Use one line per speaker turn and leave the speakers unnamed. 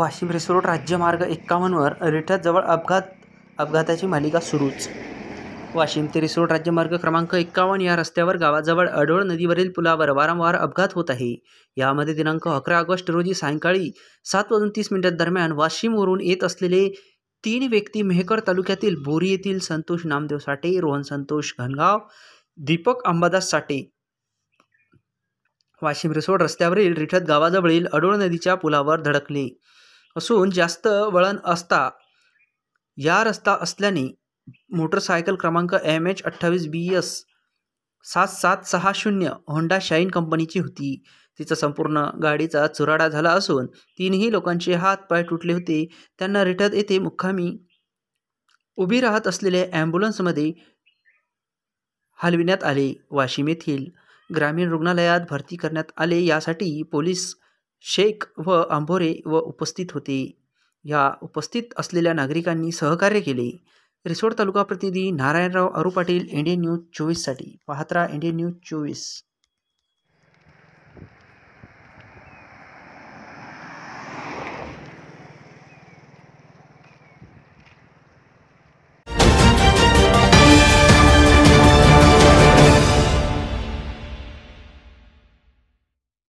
वाशिम रिसोड राज्यमार्ग 51वर रिठतजवळ अपघाताची मालिका सुरूच. वाशिम ते रिसोड राज्यमार्ग क्रमांक 51 या रस्त्यावर गावाजवळ अडोळ नदीवरील पुलावर वारंवार अपघात होत आहे. यामध्ये दिनांक 11 ऑगस्ट रोजी सायंकाळी 7:30 दरम्यान वाशिमवरून येत असलेले 3 व्यक्ती मेहकर तालुक्यातील बोरी येथील संतोष नामदेव साठे, रोहन संतोष घनगाव, दीपक अंबादास साठे वाशिम रिसोड रस्त्यावरील रिठत गावाजवळील अडोळ नदीच्या पुलावर धडकले असून जास्त वळण असता या रस्ता असल्याने मोटरसायकल क्रमांक MH28BS 7760 होंडा शाईन कंपनीची होती. तिचा संपूर्ण गाडीचा चुराडा झाला असून 3ही लोकांचे हात पाय तुटले होते. त्यांना रिठत येथे मुक्कामी उभी राहत असलेल्या ॲम्ब्युलन्समध्ये हलविण्यात आले. वाशिम येथील ग्रामीण रुग्णालयात भरती करण्यात आले. यासाठी पोलीस, शेख व आंभोरे उपस्थित होते. या उपस्थित असलेल्या नागरिकांनी सहकार्य केले. रिसोड तालुका प्रतिनिधी नारायणराव अरू पाटील, इंडियन न्यूज 24 साठी पाहत राहा इंडियन न्यूज 24.